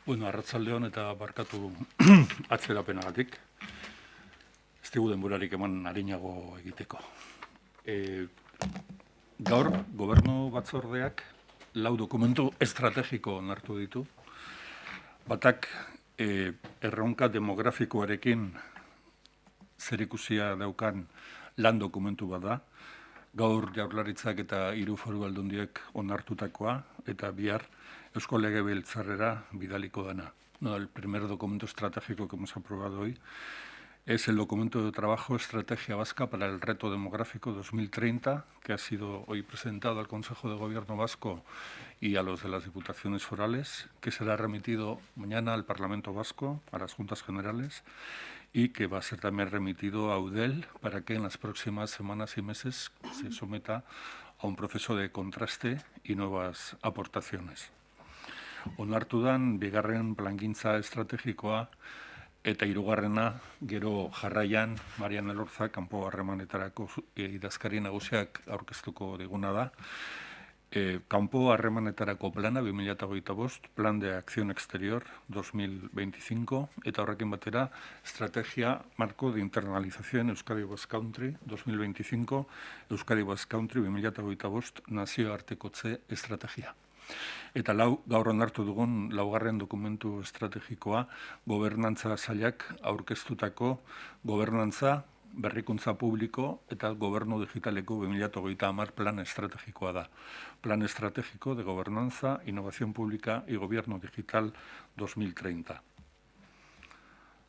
Bueno, arratsaldeon eta barkatu atzerapenagatik. Ez digu denborarik eman arinago egiteko. Gaur, gobernu batzordeak lau dokumentu estrategiko onartu ditu. Batak erronka demografikoarekin zerikusia daukan lan dokumentu bat da. Gaur Jaurlaritzak eta 3 foru aldundiek onartutakoa eta bihar Eusko Legebiltzarrera bidaliko dana. No, el primer documento estratégico que hemos aprobado hoy es el documento de trabajo Estrategia Vasca para el Reto Demográfico 2030, que ha sido hoy presentado al Consejo de Gobierno Vasco y a los de las Diputaciones Forales, que será remitido mañana al Parlamento Vasco, a las Juntas Generales, y que va a ser también remitido a UDEL para que en las próximas semanas y meses se someta a un proceso de contraste y nuevas aportaciones. Onartudan, bigarren plangintza estrategikoa eta hirugarrena gero jarraian Marian Elorza kanpo harremanetarako idazkari nagusiak aurkeztuko diguna da. Kanpo harremanetarako plana 2025, Plan de Acción Exterior 2025, eta horrekin batera Estrategia Marco de Internalización Euskadi Basque Country 2025, Euskadi Basque Country 2025 nazioartekotze estrategia. Eta gaur onartu dugun laugarren dokumentu estrategikoa gobernantza sailak aurkeztutako gobernantza, berrikuntza publiko eta gobernu digitaleko 2030 plan estrategikoa da. Plan estratégico de gobernanza, innovación pública y gobierno digital 2030.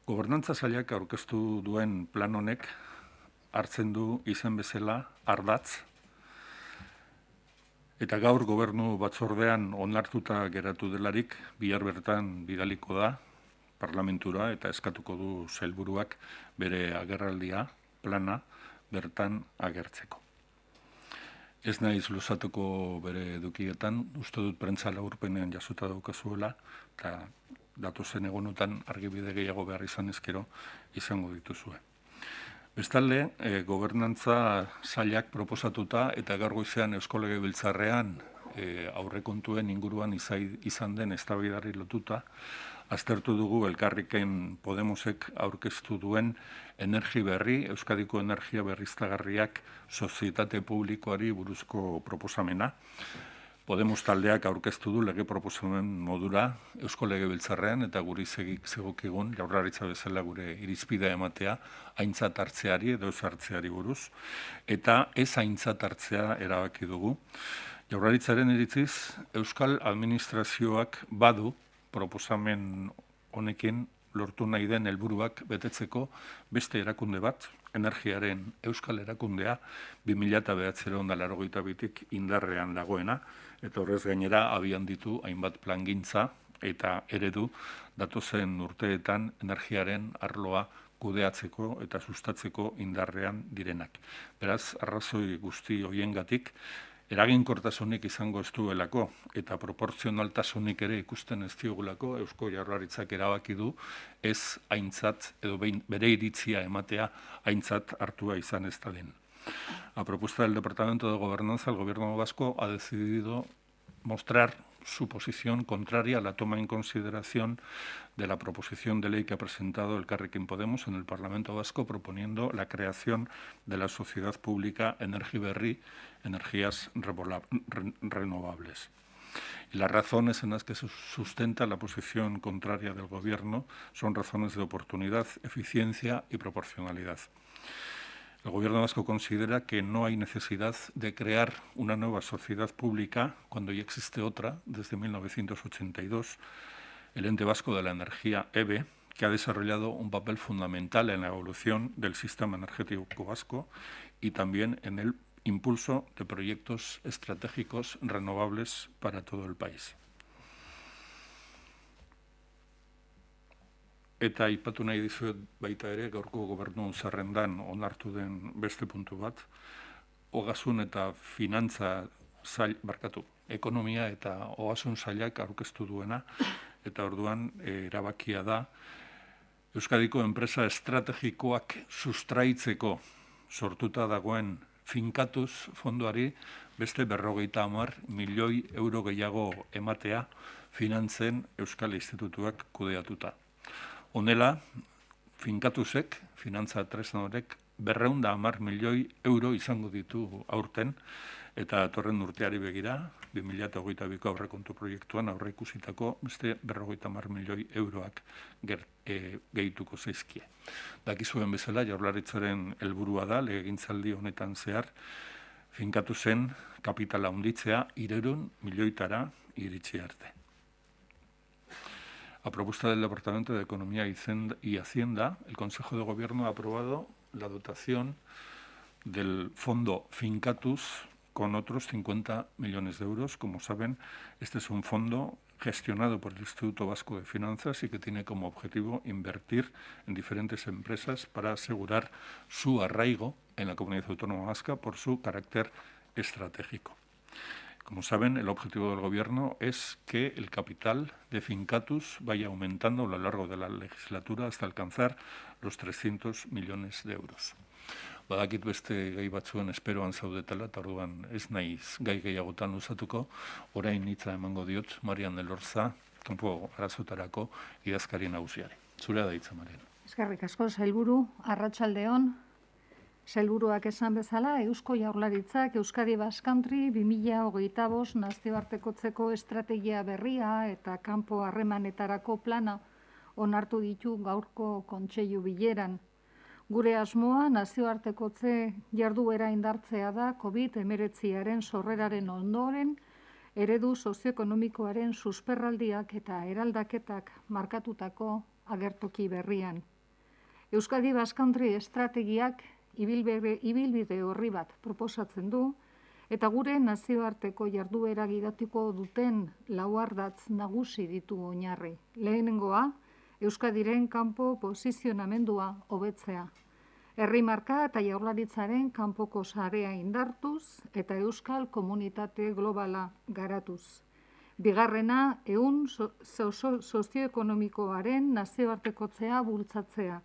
Gobernantza sailak aurkeztu duen plan honek hartzen du izen bezala ardatz. Eta gaur gobernu batzordean onartuta geratu delarik, bihar bertan bidaliko da parlamentura eta eskatuko du sailburuak bere agerraldia, plana, bertan agertzeko. Ez naiz luzatuko bere edukietan, uste dut prentza laburpenean jasota daukazuela, eta datozen egunotan argibide gehiago behar izan ezkero izango dituzue. Bestalde, gobernantza sailak proposatuta eta gaur goizean Eusko Legebiltzarrean aurrekontuen inguruan izan den eztabaidari lotuta, aztertu dugu Elkarrekin Podemosek aurkeztu duen energi berri, Euskadiko energia berriztagarriak sozietate publikoari buruzko proposamena. Podemos taldeak aurkeztu du lege proposamen modura Eusko Legebiltzarrean eta guri zegokigun Jaurlaritza bezala gure irizpidea ematea aintzat hartzeari edo ez hartzeari buruz eta ez aintzat hartzea erabaki dugu. Jaurlaritzaren iritziz Euskal Administrazioak badu proposamen honekin lortu nahi den helburuak betetzeko beste erakunde bat, energiaren Euskal Erakundea 2009-tik indarrean dagoena, eta horrez gainera abian ditu hainbat plangintza eta eredu datozen urteetan energiaren arloa kudeatzeko eta sustatzeko indarrean direnak. Beraz, arrazoi guzti hoiengatik, eraginkortasunik izango ez duelako eta proportzionaltasunik ere ikusten ez diogulako Eusko Jaurlaritzak erabaki du ez aintzat edo bere iritzia ematea aintzat hartua izan ez dadin. A propuesta del Departamento de Gobernanza, el Gobierno vasco ha decidido mostrar su posición contraria a la toma en consideración de la proposición de ley que ha presentado Elkarrekin Podemos en el Parlamento Vasco proponiendo la creación de la sociedad pública Energiberri, energías renovables. Y las razones en las que se sustenta la posición contraria del Gobierno son razones de oportunidad, eficiencia y proporcionalidad. El Gobierno vasco considera que no hay necesidad de crear una nueva sociedad pública cuando ya existe otra, desde 1982, el Ente Vasco de la Energía, EVE, que ha desarrollado un papel fundamental en la evolución del sistema energético vasco y también en el impulso de proyectos estratégicos renovables para todo el país. Eta aipatu nahi dizuet baita ere, gaurko gobernu zerrendan onartu den beste puntu bat, ogasun eta finantza ekonomia eta ogasun sailak aurkeztu duena, eta orduan erabakia da Euskadiko enpresa estrategikoak sustraitzeko sortuta dagoen finkatuz fondoari beste 50 milioi euro gehiago ematea finantzen Euskal Institutuak kudeatuta. Honela, Finkatusek, finantza tresna horrek, 210 milioi euro izango ditu aurten, eta torren urteari begira, 2022ko aurrekontu proiektuan aurreikusitako beste 50 milioi euroak gehituko zaizkie. Dakizuen bezala, Jaurlaritzaren helburua da, legegintzaldi honetan zehar, Finkatusen kapitala handitzea 300 milioitara iritsi arte. A propuesta del Departamento de Economía y Hacienda, el Consejo de Gobierno ha aprobado la dotación del fondo Fincatus con otros 50 millones de euros. Como saben, este es un fondo gestionado por el Instituto Vasco de Finanzas y que tiene como objetivo invertir en diferentes empresas para asegurar su arraigo en la Comunidad Autónoma Vasca por su carácter estratégico. Como saben, el objetivo del Gobierno es que el capital de Fincatus vaya aumentando a lo largo de la legislatura hasta alcanzar los 300 millones de euros. Badakit beste gai batzuen esperoan zaudetela, eta orduan ez naiz gai gehiagotan luzatuko, orain hitza emango diot Marian Elorza, kanpo arazotarako idazkari nagusiari. Zurea da hitza, Marian. Eskerrik asko, sailburu, arratsaldeon. Sailburuak esan bezala, Eusko Jaurlaritzak Euskadi Basque Country 2025 nazioartekotzeko estrategia berria eta kanpo harremanetarako plana onartu ditu gaurko kontseilu bileran. Gure asmoa nazioartekotze jarduera indartzea da COVID-19aren sorreraren ondoren eredu sozioekonomikoaren susperraldiak eta eraldaketak markatutako agertoki berrian. Euskadi Basque Country estrategiak ibilbide horri bat proposatzen du, eta gure nazioarteko jarduera gidatuko duten 4 ardatz nagusi ditu oinarri. Lehenengoa, Euskadiren kanpo posizionamendua hobetzea. Herri marka eta Jaurlaritzaren kanpoko sarea indartuz eta euskal komunitate globala garatuz. Bigarrena, ehun sozioekonomikoaren nazioartekotzea bultzatzea.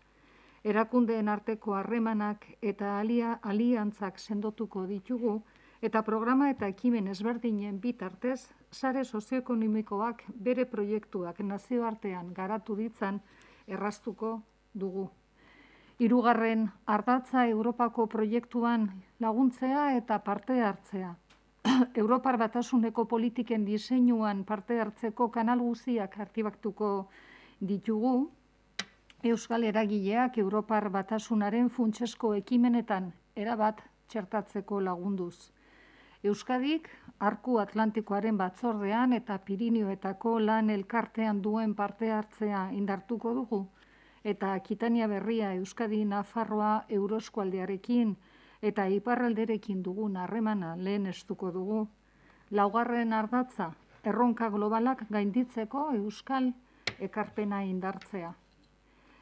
Erakundeen arteko harremanak eta aliantzak sendotuko ditugu, eta programa eta ekimen ezberdinen bitartez, sare sozioekonomikoak bere proiektuak nazioartean garatu ditzan erraztuko dugu. Hirugarren, ardatza Europako proiektuan laguntzea eta parte hartzea. Europar Batasuneko politiken diseinuan parte hartzeko kanal guztiak aktibatuko ditugu, Euskal eragileak Europar Batasunaren funtsesko ekimenetan erabat txertatzeko lagunduz. Euskadik Arku Atlantikoaren batzordean eta Pirinioetako lan elkartean duen parte hartzea indartuko dugu, eta Akitania Berria Euskadi Nafarroa Euroeskualdearekin eta iparralderekin dugun harremana lehenestuko dugu. Laugarren ardatza, erronka globalak gainditzeko euskal ekarpena indartzea.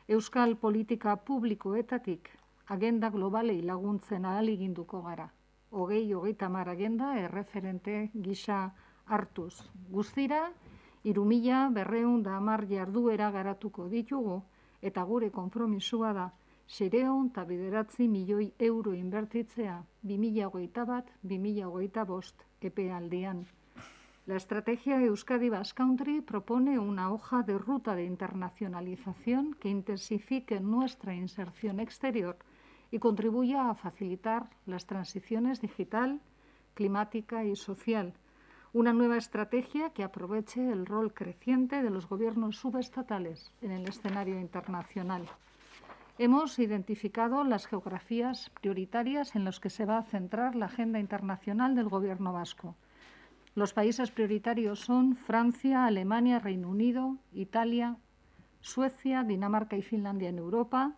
Euskal politika publikoetatik agenda globalei laguntzen ahaleginduko gara. 2030 agenda erreferente gisa hartuz. Guztira, 3.210 jarduera garatuko ditugu, eta gure konpromisua da 609 milioi euro inbertitzea 2021-2025 epealdian. La estrategia Euskadi Basque Country propone una hoja de ruta de internacionalización que intensifique nuestra inserción exterior y contribuya a facilitar las transiciones digital, climática y social. Una nueva estrategia que aproveche el rol creciente de los gobiernos subestatales en el escenario internacional. Hemos identificado las geografías prioritarias en las que se va a centrar la agenda internacional del Gobierno vasco. Los países prioritarios son Francia, Alemania, Reino Unido, Italia, Suecia, Dinamarca y Finlandia en Europa,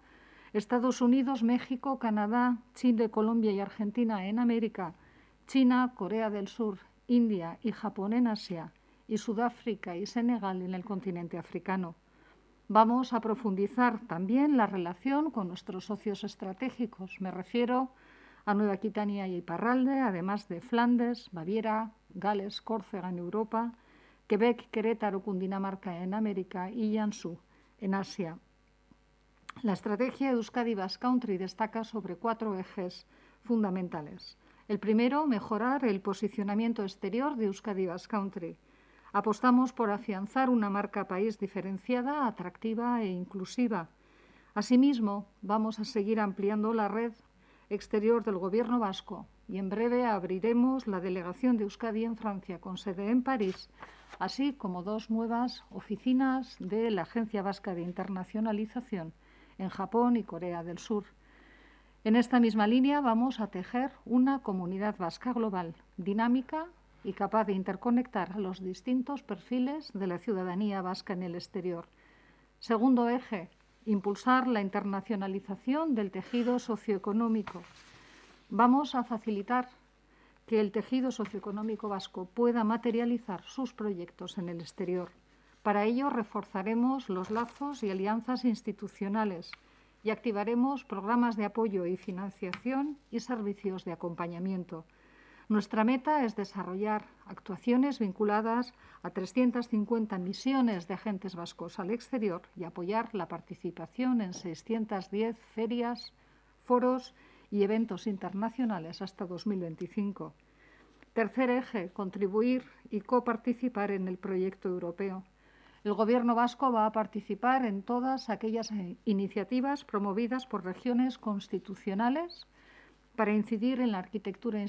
Estados Unidos, México, Canadá, Chile, Colombia y Argentina en América, China, Corea del Sur, India y Japón en Asia, y Sudáfrica y Senegal en el continente africano. Vamos a profundizar también la relación con nuestros socios estratégicos. Me refiero a Nueva Aquitania y Iparralde, además de Flandes, Baviera, Gales, Córcega en Europa, Quebec, Querétaro, Cundinamarca en América y Jiangsu en Asia. La estrategia Euskadi Basque Country destaca sobre 4 ejes fundamentales: El primero, mejorar el posicionamiento exterior de Euskadi Basque Country. Apostamos por afianzar una marca país diferenciada, atractiva e inclusiva. Asimismo, vamos a seguir ampliando la red exterior del Gobierno vasco y en breve abriremos la delegación de Euskadi en Francia con sede en París, así como 2 nuevas oficinas de la Agencia Vasca de Internacionalización en Japón y Corea del Sur. En esta misma línea vamos a tejer una comunidad vasca global, dinámica y capaz de interconectar a los distintos perfiles de la ciudadanía vasca en el exterior. Segundo eje, impulsar la internacionalización del tejido socioeconómico. Vamos a facilitar que el tejido socioeconómico vasco pueda materializar sus proyectos en el exterior. Para ello, reforzaremos los lazos y alianzas institucionales y activaremos programas de apoyo y financiación y servicios de acompañamiento. Nuestra meta es desarrollar actuaciones vinculadas a 350 misiones de agentes vascos al exterior y apoyar la participación en 610 ferias, foros y eventos internacionales hasta 2025. Tercer eje, contribuir y coparticipar en el proyecto europeo. El Gobierno vasco va a participar en todas aquellas iniciativas promovidas por regiones constitucionales para incidir en la arquitectura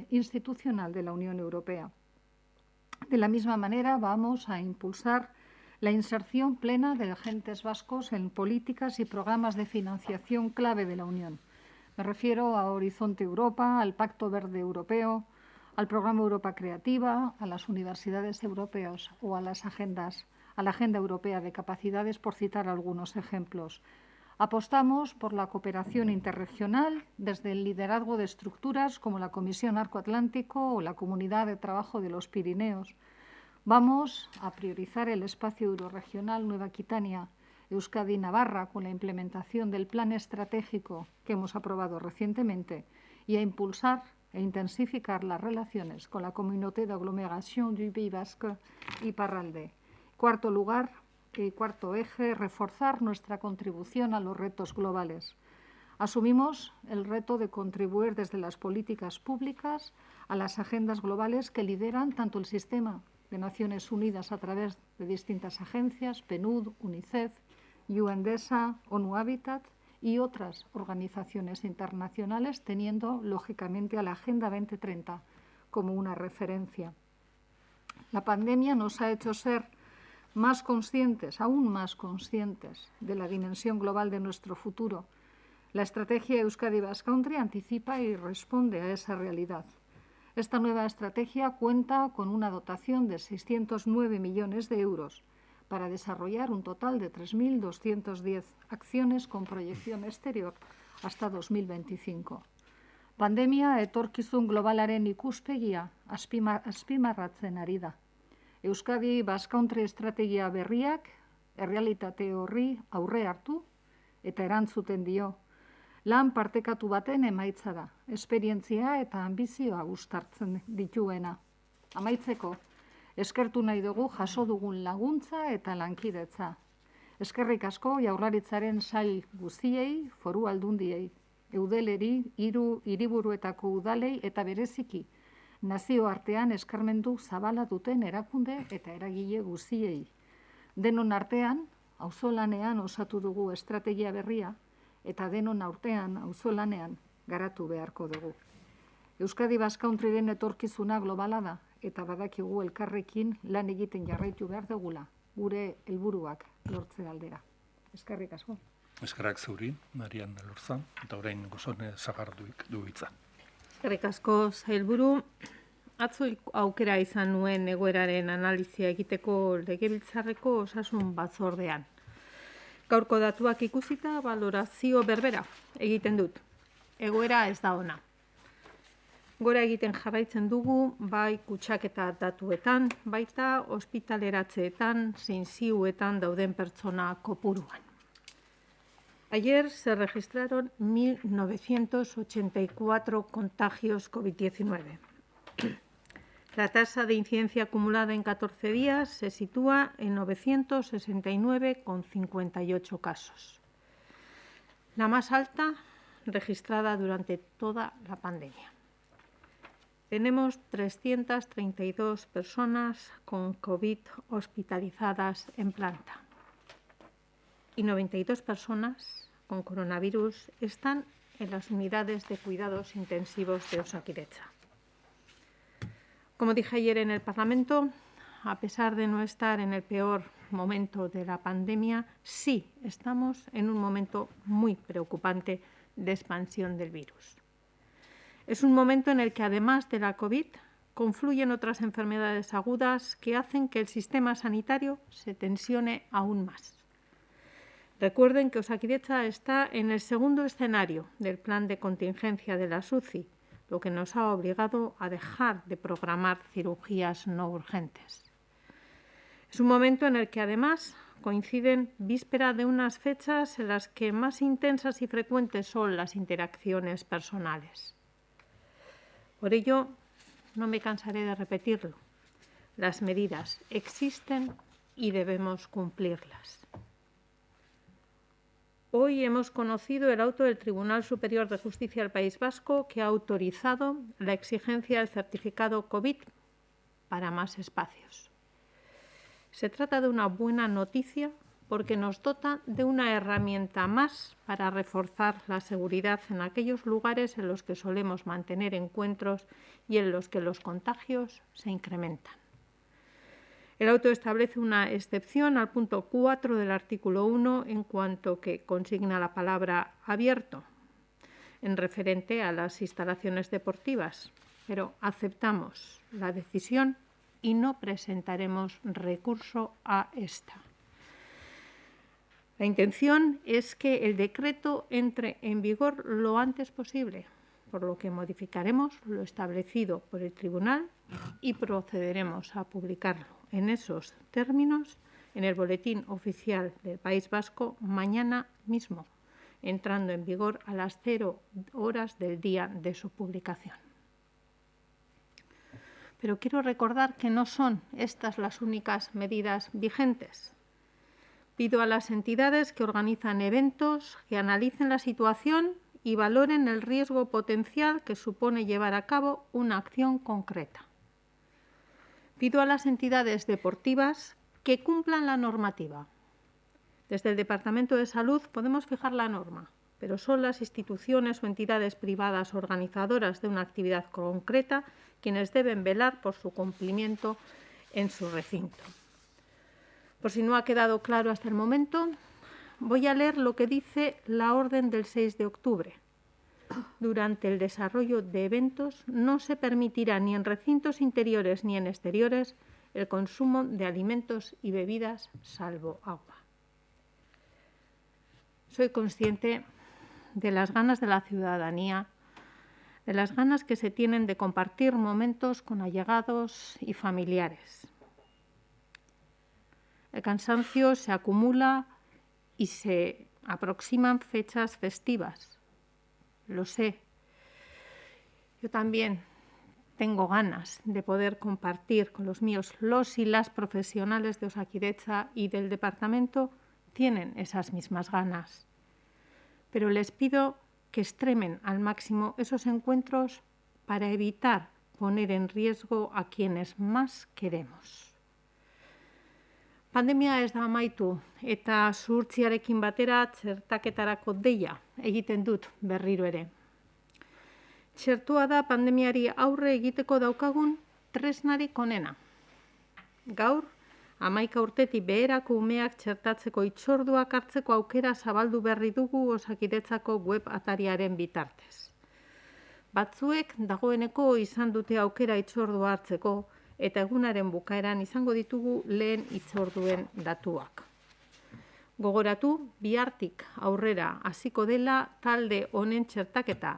institucional de la Unión Europea. De la misma manera, vamos a impulsar la inserción plena de agentes vascos en políticas y programas de financiación clave de la Unión. Me refiero a Horizonte Europa, al Pacto Verde Europeo, al Programa Europa Creativa, a las universidades europeas o a la Agenda Europea de Capacidades, por citar algunos ejemplos. Apostamos por la cooperación interregional desde el liderazgo de estructuras como la Comisión Arco-Atlántico o la Comunidad de Trabajo de los Pirineos. Vamos a priorizar el espacio eurorregional Nueva Aquitania, Euskadi-Navarra, con la implementación del plan estratégico que hemos aprobado recientemente y a impulsar e intensificar las relaciones con la Communauté d'Agglomération du Pays Basque y Iparralde. Cuarto eje, reforzar nuestra contribución a los retos globales. Asumimos el reto de contribuir desde las políticas públicas a las agendas globales que lideran tanto el sistema de Naciones Unidas a través de distintas agencias, PNUD, UNICEF, UNDESA, ONU Habitat y otras organizaciones internacionales, teniendo lógicamente a la Agenda 2030 como una referencia. La pandemia nos ha hecho ser más conscientes, aún más conscientes, de la dimensión global de nuestro futuro. La estrategia Euskadi Basque Country anticipa y responde a esa realidad. Esta nueva estrategia cuenta con una dotación de 609 millones de euros para desarrollar un total de 3.210 acciones con proyección exterior hasta 2025. Pandemia etorkizun globalaren ikuspegia azpimarratzen ari da. Euskadi Basque Country estrategia berriak errealitate horri aurre hartu eta erantzuten dio. Lan partekatu baten emaitza da, esperientzia eta ambizioa uztartzen dituena. Amaitzeko, eskertu nahi dugu jaso dugun laguntza eta lankidetza. Eskerrik asko Jaurlaritzaren sail guztiei, foru aldundiei, eudeleri, hiriburuetako udalei eta bereziki nazioartean eskarmendu zabala duten erakunde eta eragile guztiei. Denon artean, auzolanean osatu dugu estrategia berria eta denon artean auzolanean garatu beharko dugu. Euskadi Basque Countryren etorkizuna globala da eta badakigu elkarrekin lan egiten jarraitu behar dugula, gure helburuak lortze aldera. Eskerrik asko. Eskerrak zeuri, Marian Elorza, eta orain Gosone Sagarduik du hitza. Eskerrik asko, sailburu. Atzo aukera izan nuen egoeraren analizia egiteko Legebiltzarreko osasun batzordean. Gaurko datuak ikusita balorazio berbera egiten dut. Egoera ez da ona. Gora egiten jarraitzen dugu, bai kutsaketa datuetan, baita ospitaleratzeetan, zein ziuetan dauden pertsona kopuruan. Ayer se registraron 1.984 contagios COVID-19. La tasa de incidencia acumulada en 14 días se sitúa en 969,58 casos. La más alta registrada durante toda la pandemia. tenemos 332 personas con COVID hospitalizadas en planta y 92 personas con coronavirus están en las unidades de cuidados intensivos de Osakidetza. Como dije ayer en el Parlamento, a pesar de no estar en el peor momento de la pandemia, sí estamos en un momento muy preocupante de expansión del virus. Es un momento en el que, además de la COVID, confluyen otras enfermedades agudas que hacen que el sistema sanitario se tensione aún más. Recuerden que Osakidetza está en el segundo escenario del plan de contingencia de la SUCI, lo que nos ha obligado a dejar de programar cirugías no urgentes. Es un momento en el que, además, coinciden víspera de unas fechas en las que más intensas y frecuentes son las interacciones personales. Por ello, no me cansaré de repetirlo. Las medidas existen y debemos cumplirlas. Hoy hemos conocido el auto del Tribunal Superior de Justicia del País Vasco que ha autorizado la exigencia del certificado COVID para más espacios. Se trata de una buena noticia porque nos dota de una herramienta más para reforzar la seguridad en aquellos lugares en los que solemos mantener encuentros y en los que los contagios se incrementan. El auto establece una excepción al punto 4 del artículo 1 en cuanto que consigna la palabra abierto en referente a las instalaciones deportivas, pero aceptamos la decisión y no presentaremos recurso a esta. La intención es que el decreto entre en vigor lo antes posible, por lo que modificaremos lo establecido por el Tribunal y procederemos a publicarlo en esos términos en el Boletín Oficial del País Vasco mañana mismo, entrando en vigor a las 0 horas del día de su publicación. Pero quiero recordar que no son estas las únicas medidas vigentes. Pido a las entidades que organizan eventos que analicen la situación y valoren el riesgo potencial que supone llevar a cabo una acción concreta. Pido a las entidades deportivas que cumplan la normativa. Desde el Departamento de Salud podemos fijar la norma, pero son las instituciones o entidades privadas organizadoras de una actividad concreta quienes deben velar por su cumplimiento en su recinto. Por si no ha quedado claro hasta el momento, voy a leer lo que dice la orden del 6 de octubre. Durante el desarrollo de eventos no se permitirá ni en recintos interiores ni en exteriores el consumo de alimentos y bebidas salvo agua. Soy consciente de las ganas de la ciudadanía, de las ganas que se tienen de compartir momentos con allegados y familiares. El cansancio se acumula y se aproximan fechas festivas. Lo sé. Yo también tengo ganas de poder compartir con los míos. Los y las profesionales de Osakidetza y del departamento tienen esas mismas ganas. Pero les pido que extremen al máximo esos encuentros para evitar poner en riesgo a quienes más queremos. Pandemia ez da amaitu eta zuhurtziarekin batera txertaketarako deia egiten dut berriro ere. Txertua da pandemiari aurre egiteko daukagun tresnarik onena. Gaur, 11 urtetik beherako umeak txertatzeko hitzorduak hartzeko aukera zabaldu berri dugu Osakidetzako web atariaren bitartez. Batzuek dagoeneko izan dute aukera hitzordua hartzeko, eta egunaren bukaeran izango ditugu lehen hitzorduen datuak. Gogoratu, bihartik aurrera hasiko dela talde honen txertaketa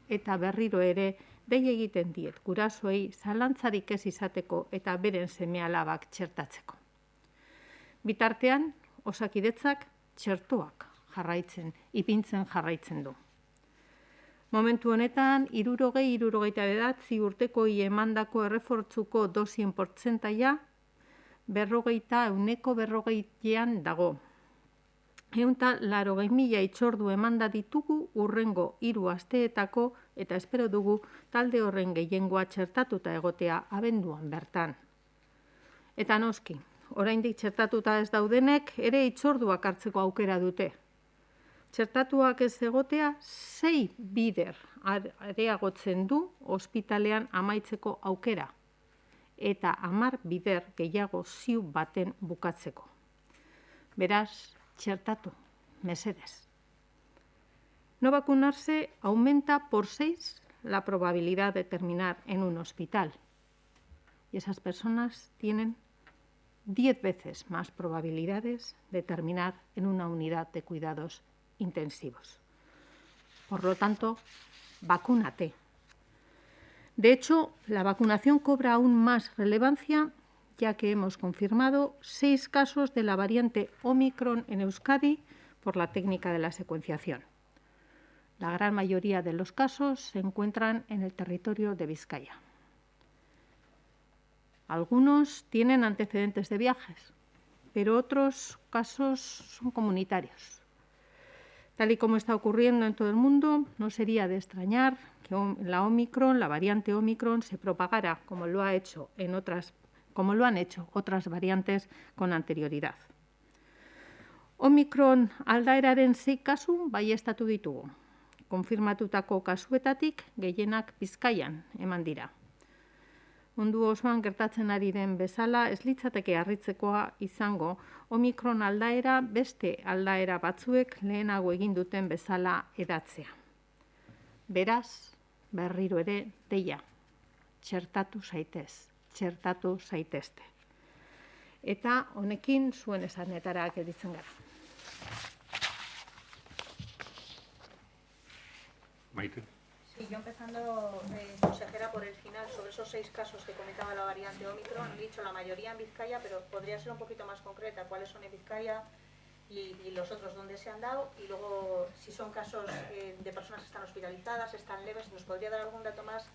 eta berriro ere dei egiten diet gurasoei zalantzarik ez izateko eta beren seme-alabak txertatzeko. Bitartean, Osakidetzak txertoak ipintzen jarraitzen du. Momentu honetan, 60-69 urtekoi emandako errefortzuko dosien portzentaia 40% dago. 180.000 hitzordu emanda ditugu urrengo 3 asteetako eta espero dugu talde horren gehiengoa txertatuta egotea abenduan bertan. Eta noski, oraindik txertatuta ez daudenek ere hitzorduak hartzeko aukera dute. Txertatuak ez egotea 6 bider areagotzen du ospitalean amaitzeko aukera eta 10 bider gehiago ziu baten bukatzeko. Beraz, txertatu, mesedez. No vacunarse aumenta por 6 la probabilidad de terminar en un hospital. Y esas personas tienen 10 veces más probabilidades de terminar en una unidad de cuidados intensivos. Por lo tanto, vacúnate. De hecho, la vacunación cobra aún más relevancia, ya que hemos confirmado 6 casos de la variante Omicron en Euskadi por la técnica de la secuenciación. La gran mayoría de los casos se encuentran en el territorio de Vizcaya. Algunos tienen antecedentes de viajes, pero otros casos son comunitarios. Tal y como está ocurriendo en todo el mundo, no sería de extrañar que la variante Omicron, se propagara como lo han hecho otras variantes con anterioridad. Omicron aldaeraren 6 kasu baieztatu ditugu. Konfirmatutako kasuetatik gehienak Bizkaian eman dira. Mundu osoan gertatzen ari den bezala, ez litzateke harritzekoa izango Omicron aldaera beste aldaera batzuek lehenago egin duten bezala hedatzea. Beraz, berriro ere deia, txertatu zaitezte. Eta honekin zuen esanetara gelditzen gara. Maite. Sí, yo empezando, consejera, por el final, sobre esos 6 casos que comentaba la variante Omicron, he dicho la mayoría en Vizcaya, pero podría ser un poquito más concreta, cuáles son en Vizcaya y los otros dónde se han dado, y luego si son casos de personas que están hospitalizadas, están leves, ¿nos podría dar algún dato más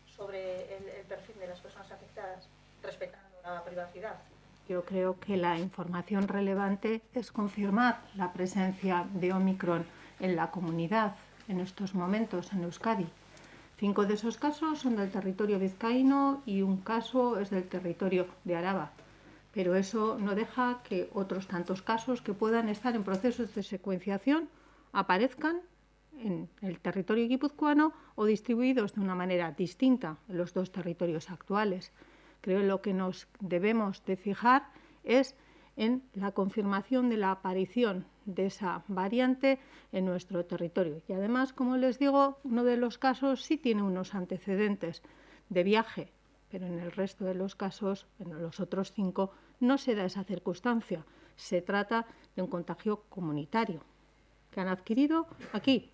sobre el perfil de las personas afectadas, respetando la privacidad? Yo creo que la información relevante es confirmar la presencia de Omicron en la comunidad en estos momentos en Euskadi. 5 de esos casos son del territorio vizcaíno y un caso es del territorio de Araba. Pero eso no deja que otros tantos casos que puedan estar en procesos de secuenciación aparezcan en el territorio guipuzcoano o distribuidos de una manera distinta en los 2 territorios actuales. Creo que lo que nos debemos de fijar es en la confirmación de la aparición de esa variante en nuestro territorio. Y además, como les digo, uno de los casos sí tiene unos antecedentes de viaje, pero en el resto de los casos, en los otros 5, no se da esa circunstancia. Se trata de un contagio comunitario que han adquirido aquí.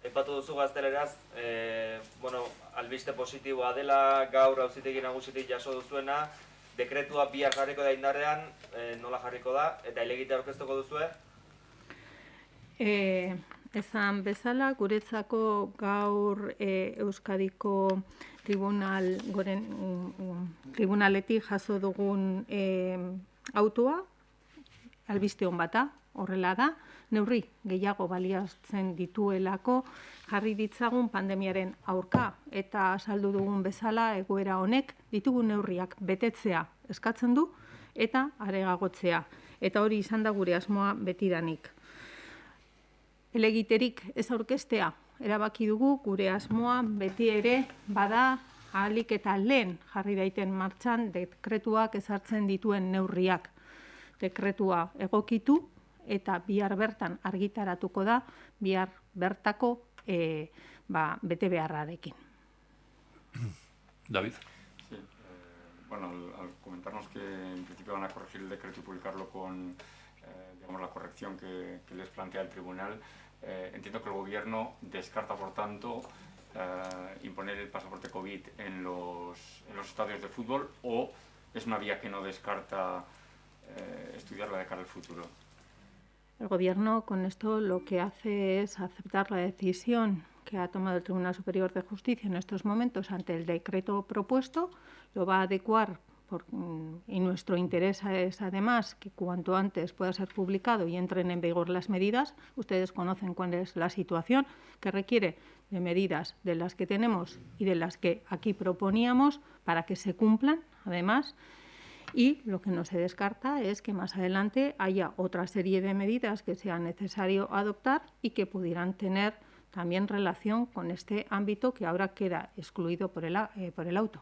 Aipatu duzu gazteleraz, albiste positiboa dela, gaur auzitegi nagusitik jaso duzuena, dekretua bihar jarriko da indarrean, nola jarriko da, eta helegite aurkeztuko duzue? Esan bezala, guretzako gaur Euskadiko tribunaletik jaso dugun autua, albiste on bata, horrela da, neurri gehiago baliatzen dituelako jarri ditzagun pandemiaren aurka eta azaldu dugun bezala egoera honek ditugun neurriak betetzea eskatzen du eta areagotzea. Eta hori izan da gure asmoa betidanik. Helegiterik ez aurkeztea erabaki dugu, gure asmoa beti ere bada ahalik eta lehen jarri daiten martxan dekretuak ezartzen dituen neurriak. Dekretua egokitu eta bihar bertan argitaratuko da, bihar bertako bete beharrarekin. David. Sí, al comentarnos que en principio van a corregir el decreto y publicarlo con la corrección que les plantea el tribunal, entiendo que el Gobierno descarta, por tanto, imponer el pasaporte COVID en los estadios de fútbol, o es una vía que no descarta estudiarla de cara al futuro. El Gobierno con esto lo que hace es aceptar la decisión que ha tomado el Tribunal Superior de Justicia en estos momentos ante el decreto propuesto, lo va a adecuar y nuestro interés es además que cuanto antes pueda ser publicado y entren en vigor las medidas. Ustedes conocen cuál es la situación, que requiere de medidas de las que tenemos y de las que aquí proponíamos para que se cumplan, además. Y lo que no se descarta es que más adelante haya otra serie de medidas que sea necesario adoptar y que pudieran tener también relación con este ámbito que ahora queda excluido por el auto.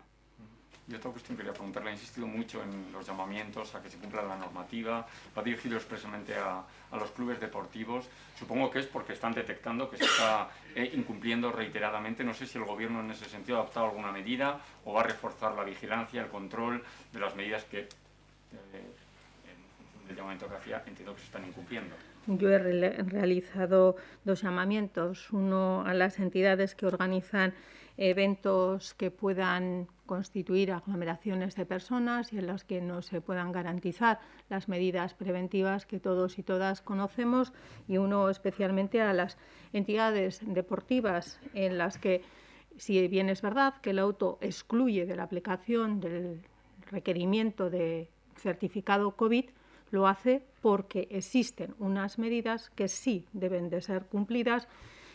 Y otra cuestión que quería preguntarle, ha insistido mucho en los llamamientos a que se cumpla la normativa, va dirigido expresamente a los clubes deportivos. Supongo que es porque están detectando que se está incumpliendo reiteradamente. No sé si el Gobierno en ese sentido ha adoptado alguna medida o va a reforzar la vigilancia, el control de las medidas que, en función del llamamiento que hacía, entiendo que se están incumpliendo. Yo he realizado 2 llamamientos, uno a las entidades que organizan eventos que puedan constituir aglomeraciones de personas y en las que no se puedan garantizar las medidas preventivas que todos y todas conocemos, y uno especialmente a las entidades deportivas en las que, si bien es verdad que el auto excluye de la aplicación del requerimiento de certificado COVID, lo hace porque existen unas medidas que sí deben de ser cumplidas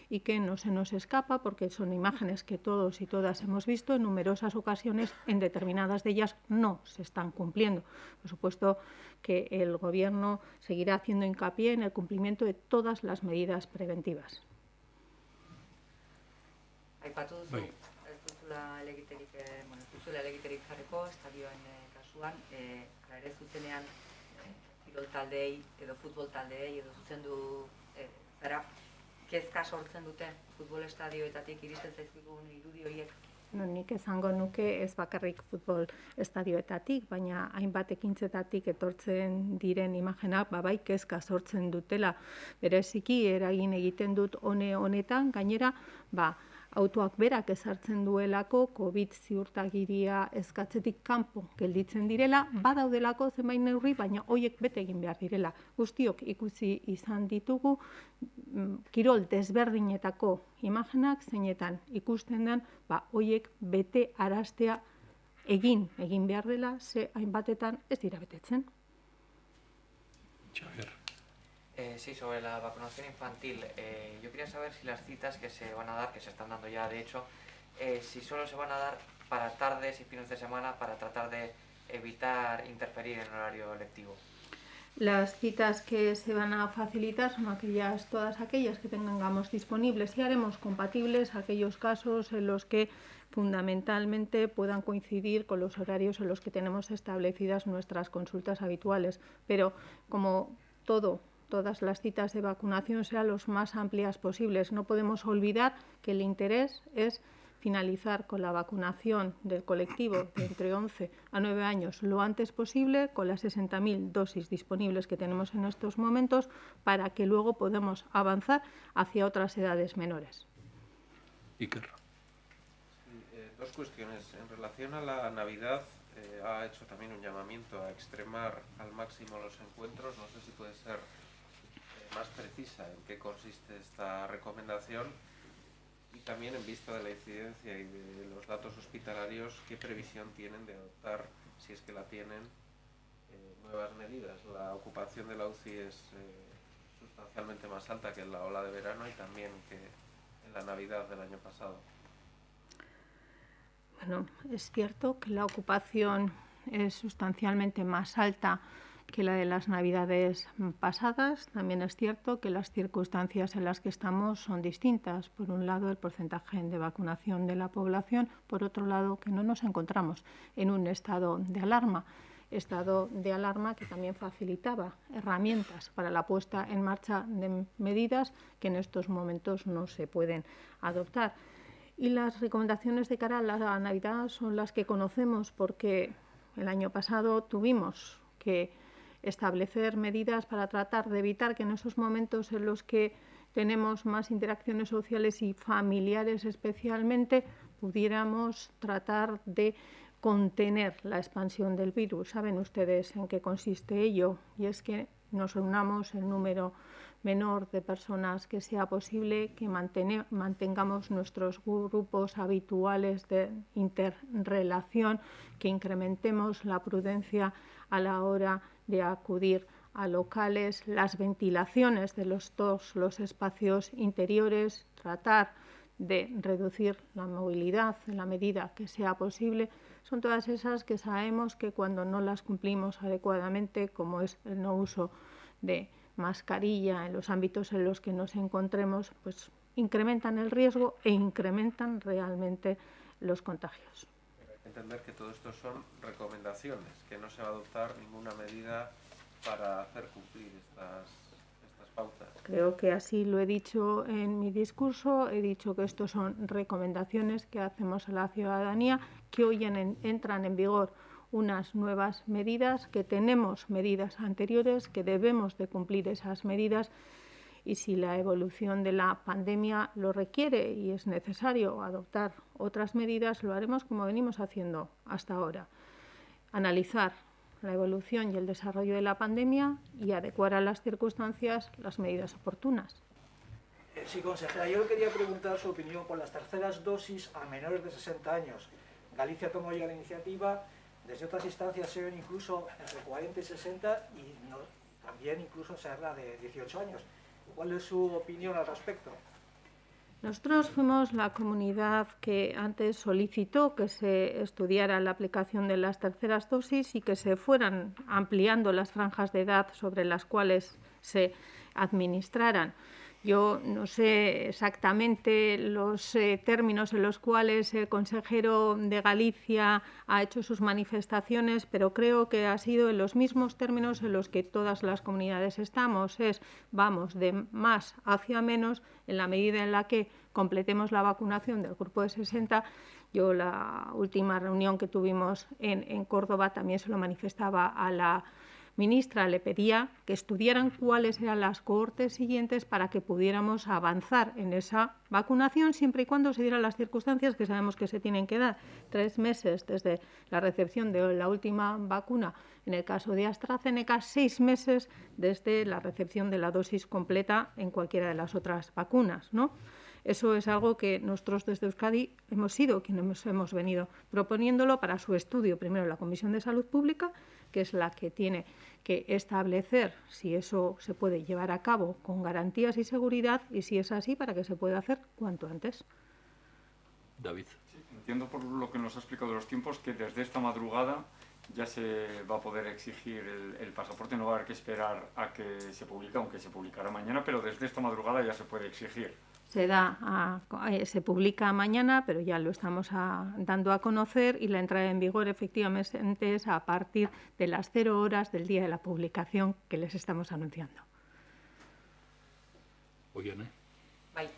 y que no se nos escapa, porque son imágenes que todos y todas hemos visto en numerosas ocasiones. En determinadas de ellas no se están cumpliendo. Por supuesto que el Gobierno seguirá haciendo hincapié en el cumplimiento de todas las medidas preventivas. Aipatu duzu, ez duzula elegiterik jarriko, estadioen kasuan, hala ere zuzenean kirol taldeei edo futbol taldeei edo zuzendu zara, kezka sortzen dute futbol estadioetatik iristen zaizkigun irudi horiek? Nik esango nuke ez bakarrik futbol estadioetatik, baina hainbat ekintzetatik etortzen diren imagenak bai kezka sortzen dutela. Bereziki eragin egiten dut honetan, gainera autoak berak ezartzen duelako COVID ziurtagiria eskatzetik kanpo gelditzen direla, badaudelako zenbait neurri, baina horiek bete egin behar direla. Guztiok ikusi izan ditugu kirol desberdinetako imagenak, zeinetan ikusten den, horiek bete araztea egin behar dela, ze hainbatetan ez dira betetzen. Sí, sobre la vacunación infantil, yo quería saber si las citas que se van a dar, que se están dando ya de hecho, si solo se van a dar para tardes y fines de semana para tratar de evitar interferir en el horario lectivo. Las citas que se van a facilitar son todas aquellas que tengamos disponibles, y haremos compatibles aquellos casos en los que fundamentalmente puedan coincidir con los horarios en los que tenemos establecidas nuestras consultas habituales. Pero como todas las citas de vacunación sean los más amplias posibles. No podemos olvidar que el interés es finalizar con la vacunación del colectivo de entre 11 a 9 años lo antes posible, con las 60.000 dosis disponibles que tenemos en estos momentos, para que luego podamos avanzar hacia otras edades menores. Iker. Dos cuestiones. En relación a la Navidad, ha hecho también un llamamiento a extremar al máximo los encuentros. No sé si puede ser más precisa en qué consiste esta recomendación, y también en vista de la incidencia y de los datos hospitalarios, qué previsión tienen de adoptar, si es que la tienen, nuevas medidas. La ocupación de la UCI es sustancialmente más alta que en la ola de verano y también que en la Navidad del año pasado. Bueno, es cierto que la ocupación es sustancialmente más alta que la de las Navidades pasadas. También es cierto que las circunstancias en las que estamos son distintas. Por un lado, el porcentaje de vacunación de la población; por otro lado, que no nos encontramos en un estado de alarma que también facilitaba herramientas para la puesta en marcha de medidas que en estos momentos no se pueden adoptar. Y las recomendaciones de cara a la Navidad son las que conocemos, porque el año pasado tuvimos que establecer medidas para tratar de evitar que en esos momentos en los que tenemos más interacciones sociales y familiares especialmente, pudiéramos tratar de contener la expansión del virus. Saben ustedes en qué consiste ello, y es que nos reunamos el número menor de personas que sea posible, que mantengamos nuestros grupos habituales de interrelación, que incrementemos la prudencia a la hora de acudir a locales, las ventilaciones de todos los espacios interiores, tratar de reducir la movilidad en la medida que sea posible. Son todas esas que sabemos que cuando no las cumplimos adecuadamente, como es el no uso de mascarilla en los ámbitos en los que nos encontremos, pues incrementan el riesgo e incrementan realmente los contagios. Entender que todo esto son recomendaciones, que no se va a adoptar ninguna medida para hacer cumplir estas pautas. Creo que así lo he dicho en mi discurso. He dicho que estos son recomendaciones que hacemos a la ciudadanía, que hoy entran en vigor unas nuevas medidas, que tenemos medidas anteriores, que debemos de cumplir esas medidas, y si la evolución de la pandemia lo requiere y es necesario adoptar otras medidas, lo haremos como venimos haciendo hasta ahora. Analizar la evolución y el desarrollo de la pandemia y adecuar a las circunstancias las medidas oportunas. Sí, consejera, yo le quería preguntar su opinión con las terceras dosis a menores de 60 años. Galicia tomó ya la iniciativa, desde otras instancias se ven incluso entre 40 y 60 y también incluso se habla de 18 años. ¿Cuál es su opinión al respecto? Nosotros fuimos la comunidad que antes solicitó que se estudiara la aplicación de las terceras dosis y que se fueran ampliando las franjas de edad sobre las cuales se administraran. Yo no sé exactamente los términos en los cuales el consejero de Galicia ha hecho sus manifestaciones, pero creo que ha sido en los mismos términos en los que todas las comunidades estamos. Vamos de más hacia menos en la medida en la que completemos la vacunación del grupo de 60. Yo la última reunión que tuvimos en Córdoba también se lo manifestaba a la ministra, le pedía que estudiaran cuáles eran las cohortes siguientes para que pudiéramos avanzar en esa vacunación, siempre y cuando se dieran las circunstancias que sabemos que se tienen que dar. 3 meses desde la recepción de la última vacuna, en el caso de AstraZeneca, 6 meses desde la recepción de la dosis completa en cualquiera de las otras vacunas, ¿no? Eso es algo que nosotros desde Euskadi hemos sido quienes hemos venido proponiéndolo para su estudio, primero la Comisión de Salud Pública, que es la que tiene que establecer si eso se puede llevar a cabo con garantías y seguridad, y si es así, para que se pueda hacer cuanto antes. David. Sí, entiendo por lo que nos ha explicado de los tiempos que desde esta madrugada ya se va a poder exigir el pasaporte, no va a haber que esperar a que se publique, aunque se publicará mañana, pero desde esta madrugada ya se puede exigir. Se publica mañana, pero ya lo estamos dando a conocer, y la entrada en vigor efectivamente es a partir de las 0 horas del día de la publicación que les estamos anunciando. Oiane. Bai,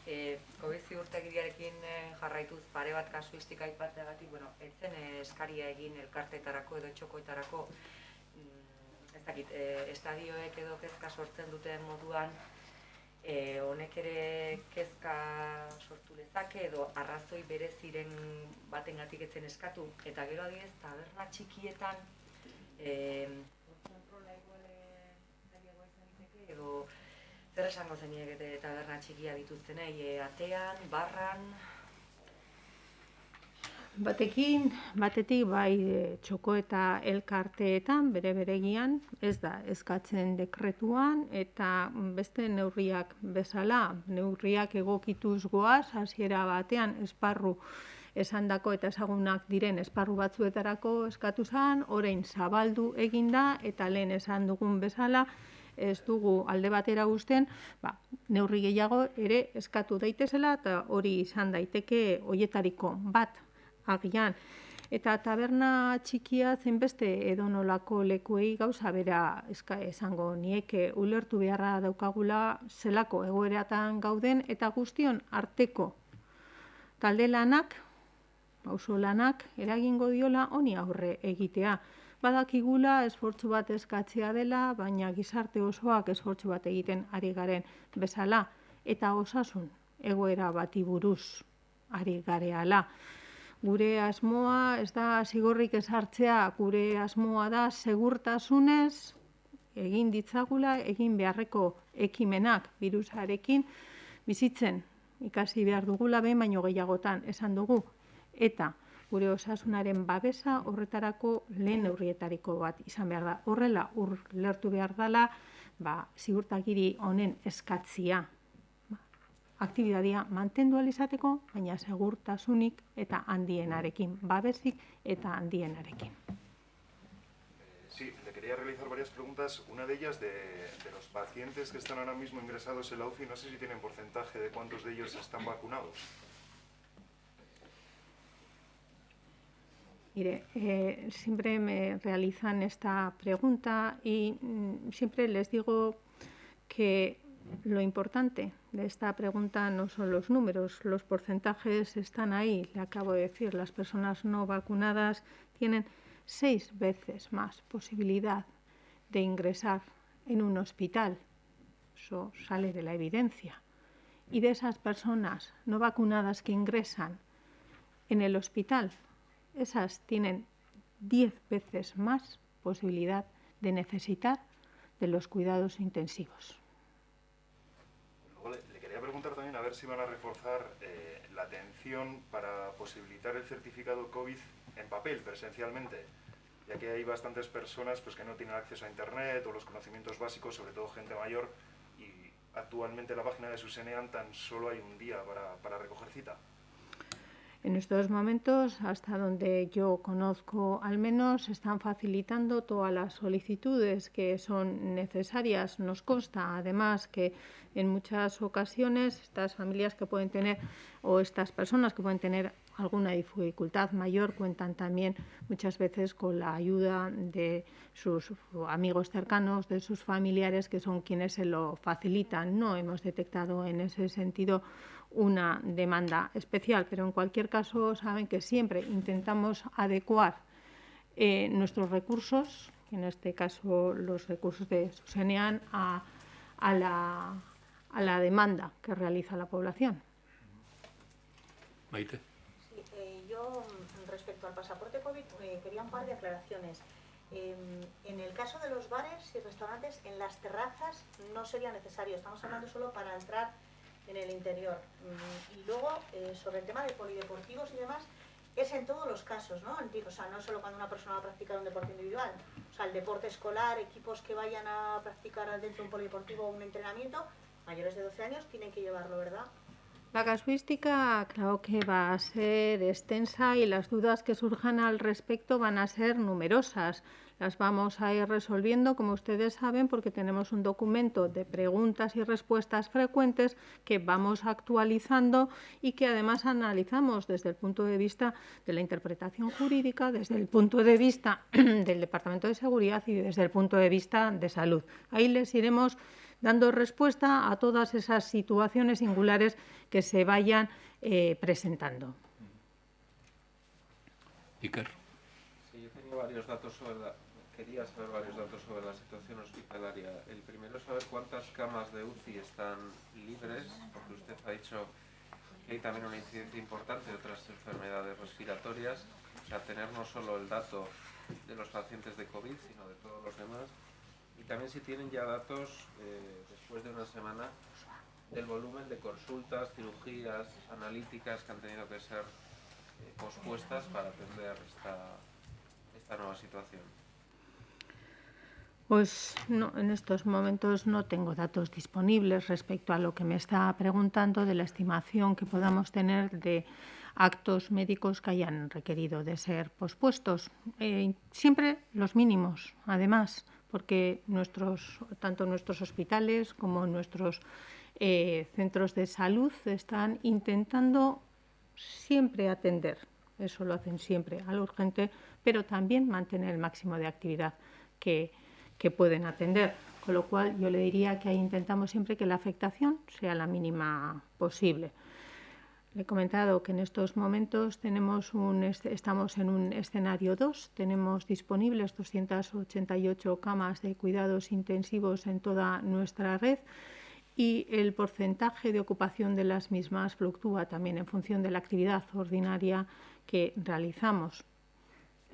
COVID ziurtagiriarekin jarraituz pare bat kasuistika aipatzeagatik, etzen eskaria egin elkarteetarako edo txokoetarako, ez dakit, estadioek edo kezka sortzen duten moduan, honek ere kezka sortu lezake edo arrazoi bereziren batengatik etzen eskatu, eta gero adibidez taberna txikietan kontrola zailagoa izan liteke edo zer esango zeniek taberna txikia dituztenei, atean, barran? Batetik bai txoko eta elkarteetan beregian, ez da eskatzen dekretuan, eta beste neurriak bezala, neurriak egokituz goaz, hasiera batean esparru esandako eta ezagunak diren esparru batzuetarako eskatu zen, orain zabaldu eginda, eta lehen esan dugun bezala, ez dugu alde batera uzten, neurri gehiago ere eskatu daitezela, eta hori izan daiteke hoietariko bat agian. Eta taberna txikia zenbeste edonolako lekuei gauza bera esango nieke, ulertu beharra daukagula zelako egoeratan gauden, eta guztion arteko talde lanak, pauso lanak, eragingo diola honi aurre egitea. Badakigula esfortzu bat eskatzea dela, baina gizarte osoak esfortzu bat egiten ari garen bezala, eta osasun egoera bati buruz ari gareala. Gure asmoa ez da zigorrik ezartzea, gure asmoa da segurtasunez egin ditzagula egin beharreko ekimenak birusarekin bizitzen ikasi behar dugula behin baino gehiagotan esan dugu, eta gure osasunaren babesa horretarako lehen neurrietariko bat izan behar da. Horrela ulertu behar dela ziurtagiri honen eskatzia aktibitatea mantendu ahal izateko, baina segurtasunik eta handienarekin, babesik eta handienarekin. Sí, le quería realizar varias preguntas. Una de ellas de los pacientes que están ahora mismo ingresados en la UCI, no sé si tienen porcentaje de cuántos de ellos están vacunados. Mire, siempre me realizan esta pregunta y siempre les digo que lo importante de esta pregunta no son los números, los porcentajes están ahí. Le acabo de decir, las personas no vacunadas tienen 6 veces más posibilidad de ingresar en un hospital. Eso sale de la evidencia. Y de esas personas no vacunadas que ingresan en el hospital, esas tienen 10 veces más posibilidad de necesitar de los cuidados intensivos. Luego le quería preguntar también a ver si van a reforzar la atención para posibilitar el certificado COVID en papel, presencialmente, ya que hay bastantes personas pues, que no tienen acceso a Internet o los conocimientos básicos, sobre todo gente mayor, y actualmente en la página de Susenean tan solo hay un día para recoger cita. En estos momentos, hasta donde yo conozco al menos, están facilitando todas las solicitudes que son necesarias. Nos consta, además, que en muchas ocasiones estas familias que pueden tener o estas personas que pueden tener alguna dificultad mayor cuentan también muchas veces con la ayuda de sus amigos cercanos, de sus familiares, que son quienes se lo facilitan. No hemos detectado en ese sentido una demanda especial, pero en cualquier caso saben que siempre intentamos adecuar nuestros recursos, en este caso los recursos de Susenean, a la demanda que realiza la población. Maite. Sí, yo respecto al pasaporte COVID quería un par de aclaraciones. En el caso de los bares y restaurantes, en las terrazas no sería necesario, estamos hablando solo para entrar en el interior. Y luego, sobre el tema de polideportivos y demás, es en todos los casos, ¿no? O sea, no solo cuando una persona va a practicar un deporte individual. O sea, el deporte escolar, equipos que vayan a practicar dentro de un polideportivo o un entrenamiento, mayores de 12 años, tienen que llevarlo, ¿verdad? La casuística, claro que va a ser extensa y las dudas que surjan al respecto van a ser numerosas. Las vamos a ir resolviendo, como ustedes saben, porque tenemos un documento de preguntas y respuestas frecuentes que vamos actualizando y que además analizamos desde el punto de vista de la interpretación jurídica, desde el punto de vista del Departamento de Seguridad y desde el punto de vista de salud. Ahí les iremos dando respuesta a todas esas situaciones singulares que se vayan presentando. Iker. Sí, yo tenía varios datos quería saber varios datos sobre la situación hospitalaria. El primero es saber cuántas camas de UCI están libres, porque usted ha dicho que hay también una incidencia importante de otras enfermedades respiratorias, o sea, tener no solo el dato de los pacientes de COVID, sino de todos los demás. Y también si tienen ya datos, después de una semana, del volumen de consultas, cirugías, analíticas que han tenido que ser pospuestas para atender esta nueva situación. Pues no, en estos momentos no tengo datos disponibles respecto a lo que me está preguntando de la estimación que podamos tener de actos médicos que hayan requerido de ser pospuestos. Siempre los mínimos, además, porque tanto nuestros hospitales como nuestros centros de salud están intentando siempre atender, eso lo hacen siempre, al urgente, pero también mantener el máximo de actividad que pueden atender. Con lo cual yo le diría que ahí intentamos siempre que la afectación sea la mínima posible. Le he comentado que en estos momentos estamos en un escenario 2, tenemos disponibles 288 camas de cuidados intensivos en toda nuestra red y el porcentaje de ocupación de las mismas fluctúa también en función de la actividad ordinaria que realizamos.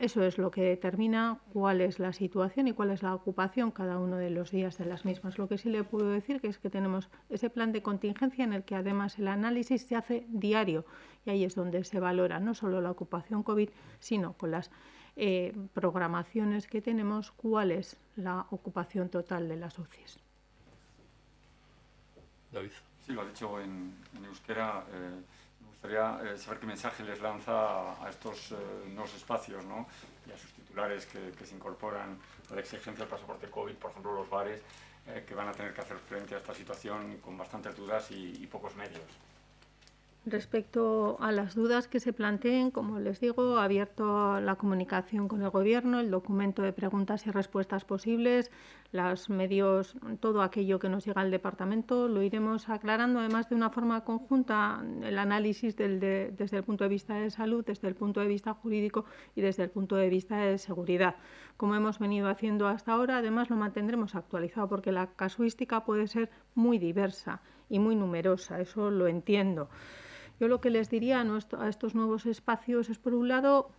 Eso es lo que determina cuál es la situación y cuál es la ocupación cada uno de los días de las mismas. Lo que sí le puedo decir que es que tenemos ese plan de contingencia en el que además el análisis se hace diario y ahí es donde se valora no solo la ocupación COVID, sino con las programaciones que tenemos cuál es la ocupación total de las UCIs. David. Sí, lo ha dicho en euskera. Me gustaría saber qué mensaje les lanza a estos nuevos espacios, ¿no? Y a sus titulares que se incorporan a la exigencia del pasaporte COVID, por ejemplo, los bares, que van a tener que hacer frente a esta situación con bastantes dudas y pocos medios. Respecto a las dudas que se planteen, como les digo, abierto la comunicación con el Gobierno, el documento de preguntas y respuestas posibles, los medios, todo aquello que nos llega al Departamento, lo iremos aclarando, además de una forma conjunta, el análisis desde el punto de vista de salud, desde el punto de vista jurídico y desde el punto de vista de seguridad. Como hemos venido haciendo hasta ahora, además lo mantendremos actualizado porque la casuística puede ser muy diversa y muy numerosa, eso lo entiendo. Yo lo que les diría a estos nuevos espacios es, por un lado,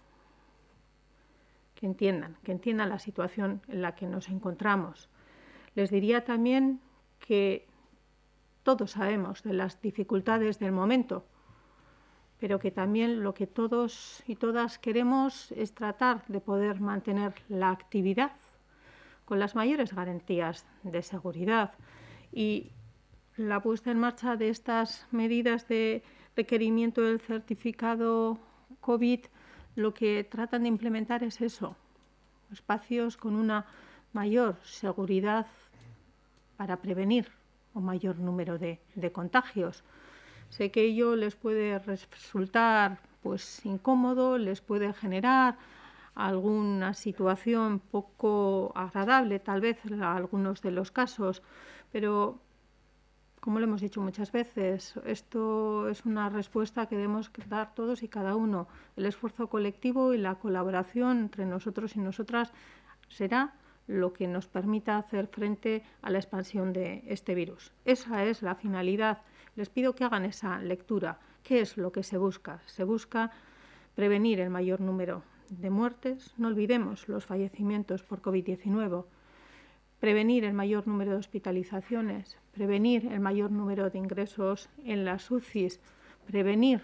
que entiendan la situación en la que nos encontramos. Les diría también que todos sabemos de las dificultades del momento, pero que también lo que todos y todas queremos es tratar de poder mantener la actividad con las mayores garantías de seguridad. Y la puesta en marcha de estas medidas de requerimiento del certificado COVID, lo que tratan de implementar es eso, espacios con una mayor seguridad para prevenir un mayor número de contagios. Sé que ello les puede resultar pues incómodo, les puede generar alguna situación poco agradable, tal vez en algunos de los casos, pero como lo hemos dicho muchas veces, esto es una respuesta que debemos dar todos y cada uno. El esfuerzo colectivo y la colaboración entre nosotros y nosotras será lo que nos permita hacer frente a la expansión de este virus. Esa es la finalidad. Les pido que hagan esa lectura. ¿Qué es lo que se busca? Se busca prevenir el mayor número de muertes. No olvidemos los fallecimientos por COVID-19. Prevenir el mayor número de hospitalizaciones, prevenir el mayor número de ingresos en las UCIs, prevenir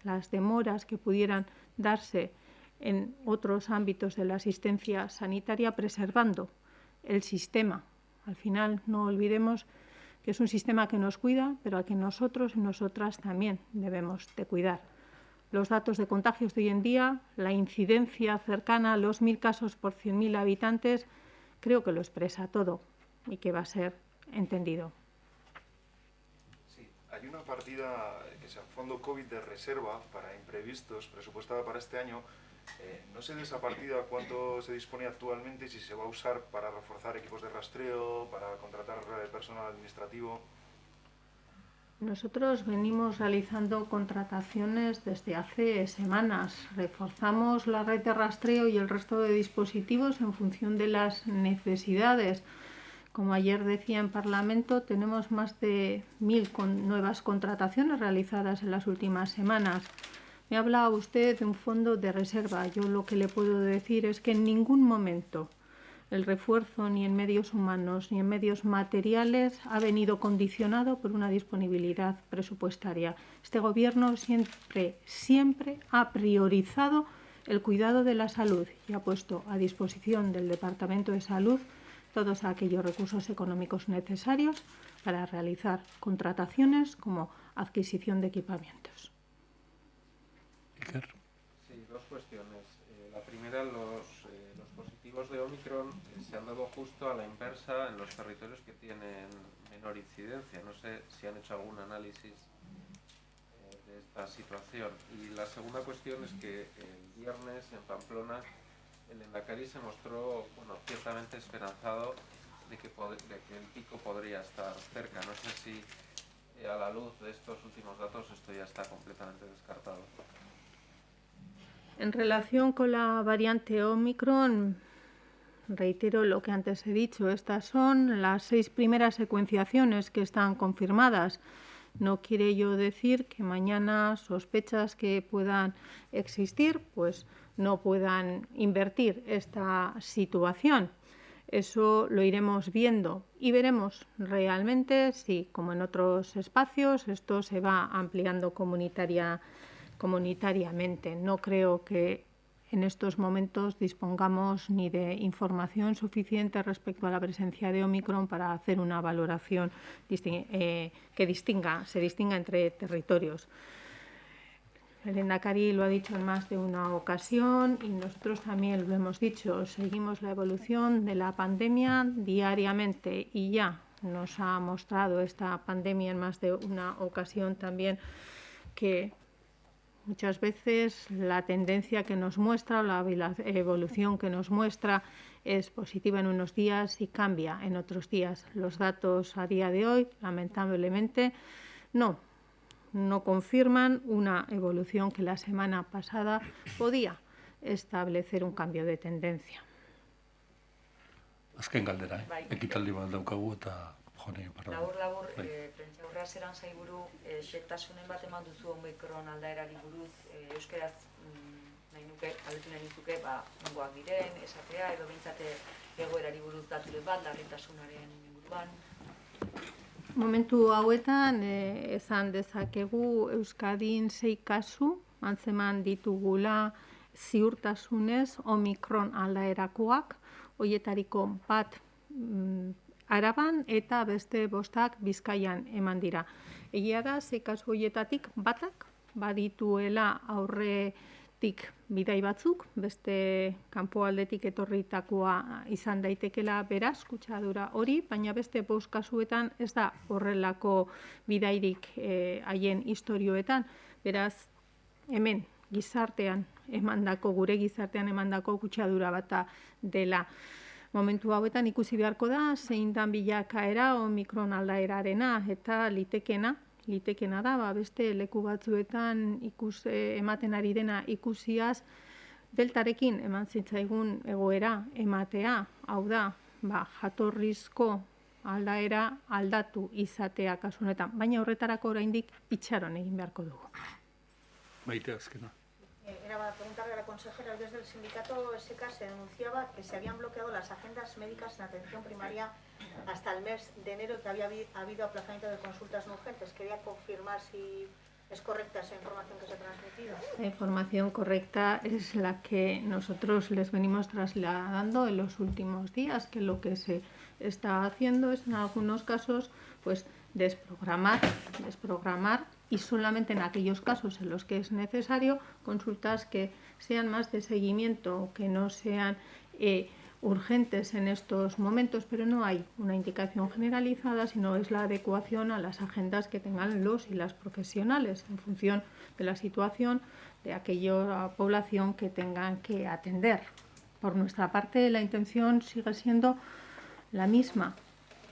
las demoras que pudieran darse en otros ámbitos de la asistencia sanitaria, preservando el sistema. Al final, no olvidemos que es un sistema que nos cuida, pero al que nosotros y nosotras también debemos de cuidar. Los datos de contagios de hoy en día, la incidencia cercana a los 1.000 casos por 100.000 habitantes, creo que lo expresa todo y que va a ser entendido. Sí, hay una partida que se llama Fondo COVID de reserva para imprevistos, presupuestada para este año. No sé de esa partida cuánto se dispone actualmente y si se va a usar para reforzar equipos de rastreo, para contratar personal administrativo. Nosotros venimos realizando contrataciones desde hace semanas. Reforzamos la red de rastreo y el resto de dispositivos en función de las necesidades. Como ayer decía en Parlamento, tenemos más de 1.000 nuevas contrataciones realizadas en las últimas semanas. Me hablaba usted de un fondo de reserva. Yo lo que le puedo decir es que en ningún momento el refuerzo ni en medios humanos ni en medios materiales ha venido condicionado por una disponibilidad presupuestaria. Este Gobierno siempre ha priorizado el cuidado de la salud y ha puesto a disposición del Departamento de Salud todos aquellos recursos económicos necesarios para realizar contrataciones como adquisición de equipamientos. Sí, dos cuestiones. La primera, los positivos de Omicron se han dado justo a la inversa en los territorios que tienen menor incidencia. No sé si han hecho algún análisis de esta situación. Y la segunda cuestión es que el viernes en Pamplona el Lehendakari se mostró ciertamente esperanzado de que el pico podría estar cerca. No sé si a la luz de estos últimos datos esto ya está completamente descartado. En relación con la variante Omicron, reitero lo que antes he dicho, estas son las 6 primeras secuenciaciones que están confirmadas. No quiere ello decir que mañana sospechas que puedan existir, pues no puedan invertir esta situación. Eso lo iremos viendo y veremos realmente si, como en otros espacios, esto se va ampliando comunitariamente. No creo que en estos momentos dispongamos ni de información suficiente respecto a la presencia de Omicron para hacer una valoración que se distinga entre territorios. El Lehendakari lo ha dicho en más de una ocasión y nosotros también lo hemos dicho. Seguimos la evolución de la pandemia diariamente y ya nos ha mostrado esta pandemia en más de una ocasión también que muchas veces la tendencia que nos muestra o la evolución que nos muestra es positiva en unos días y cambia en otros días. Los datos a día de hoy, lamentablemente, no confirman una evolución que la semana pasada podía establecer un cambio de tendencia. Azken galdera, ekitaldi bat daukagu eta jone parra. Labur, prentsaurra zeran zaiburu, xektasunen bat eman duzu Omikron aldaerari buruz, euskaraz galdetu nahi nuke, nongoak diren, esatea, edo behintzate egoerari buruz daturen bat, larritasunaren inguruan. Momentu hauetan, esan dezakegu Euskadin 6 kasu antzeman ditugula ziurtasunez Omikron aldaerakoak, hoietariko bat Araban eta beste 5 Bizkaian eman dira. Egia da, 6 kasu hoietatik batak badituela aurretik bidai batzuk, beste kanpoaldetik etorritakoa izan daitekela beraz, kutsadura hori, baina beste 5 kasuetan ez da horrelako bidairik haien istorioetan. Beraz, hemen gure gizartean emandako kutsadura bata dela. Momentu hauetan ikusi beharko da, zein dan bilakaera Omikron aldaerarena eta litekena da, beste leku batzuetan ematen ari dena ikusiaz, deltarekin eman zitzaigun egoera ematea, hau da, jatorrizko aldaera aldatu izatea kasu honetan, baina horretarako oraindik itxaron egin beharko dugu. Maite azkena. Era para preguntarle a la consejera, desde el sindicato SECA se denunciaba que se habían bloqueado las agendas médicas en atención primaria hasta el mes de enero, que había habido aplazamiento de consultas no urgentes. Quería confirmar si es correcta esa información que se ha transmitido. La información correcta es la que nosotros les venimos trasladando en los últimos días, que lo que se está haciendo es en algunos casos pues desprogramar y solamente en aquellos casos en los que es necesario consultas que sean más de seguimiento, que no sean urgentes en estos momentos, pero no hay una indicación generalizada, sino es la adecuación a las agendas que tengan los y las profesionales en función de la situación de aquella población que tengan que atender. Por nuestra parte, la intención sigue siendo la misma,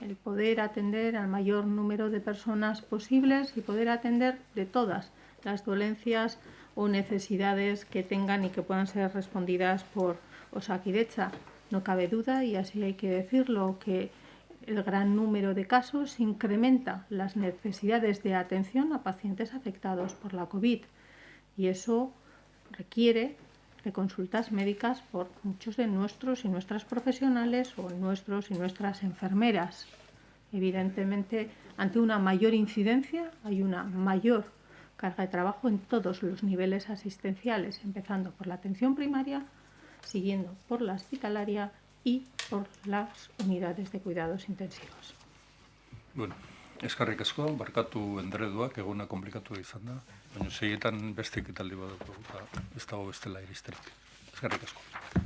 el poder atender al mayor número de personas posibles y poder atender de todas las dolencias o necesidades que tengan y que puedan ser respondidas por Osakidetza. No cabe duda, y así hay que decirlo, que el gran número de casos incrementa las necesidades de atención a pacientes afectados por la COVID y eso requiere de consultas médicas por muchos de nuestros y nuestras profesionales o nuestros y nuestras enfermeras. Evidentemente, ante una mayor incidencia hay una mayor carga de trabajo en todos los niveles asistenciales, empezando por la atención primaria, siguiendo por la hospitalaria y por las unidades de cuidados intensivos. Bueno, eskerrik asko, barkatu endreduak, eguna komplikatu izan da, baina seietan beste ekitaldi badaukagu, ez dago bestela iristerik. Eskerrik asko.